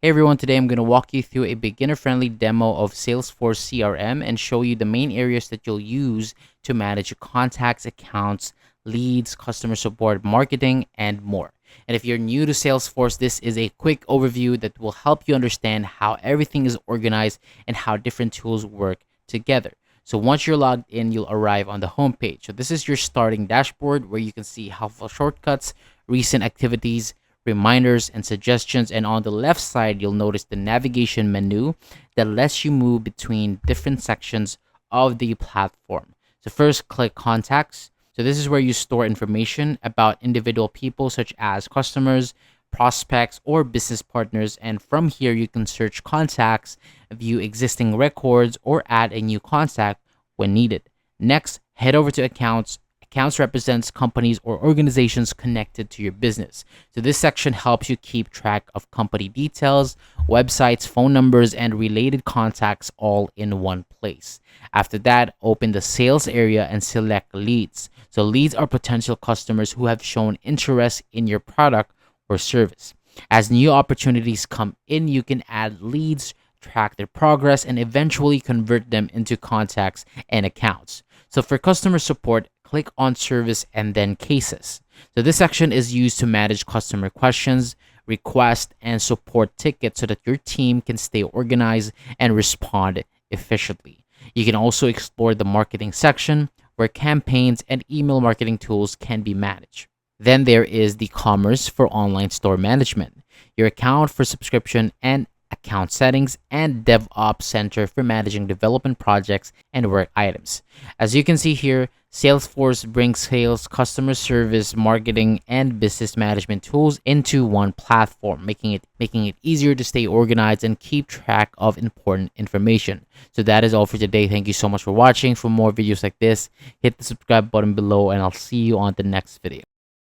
Hey everyone, today I'm going to walk you through a beginner-friendly demo of Salesforce CRM and show you the main areas that you'll use to manage your contacts, accounts, leads, customer support, marketing, and more. And if you're new to Salesforce, this is a quick overview that will help you understand how everything is organized and how different tools work together. So once you're logged in, you'll arrive on the home page. So this is your starting dashboard where you can see helpful shortcuts, recent activities, reminders, and suggestions. And on the left side, you'll notice the navigation menu that lets you move between different sections of the platform. So first, click Contacts. So this is where you store information about individual people such as customers, prospects, or business partners. And from here, you can search contacts, view existing records, or add a new contact when needed. Next, head over to Accounts. Accounts represents companies or organizations connected to your business. So this section helps you keep track of company details, websites, phone numbers, and related contacts all in one place. After that, open the sales area and select leads. So leads are potential customers who have shown interest in your product or service. As new opportunities come in, you can add leads, track their progress, and eventually convert them into contacts and accounts. So for customer support, click on Service and then Cases. So this section is used to manage customer questions, requests, and support tickets so that your team can stay organized and respond efficiently. You can also explore the marketing section where campaigns and email marketing tools can be managed. Then there is the Commerce for online store management, your account for subscription and account settings, and DevOps Center for managing development projects and work items. As you can see here, Salesforce brings sales, customer service, marketing, and business management tools into one platform, making it easier to stay organized and keep track of important information. So that is all for today. Thank you so much for watching. For more videos like this, hit the subscribe button below, and I'll see you on the next video.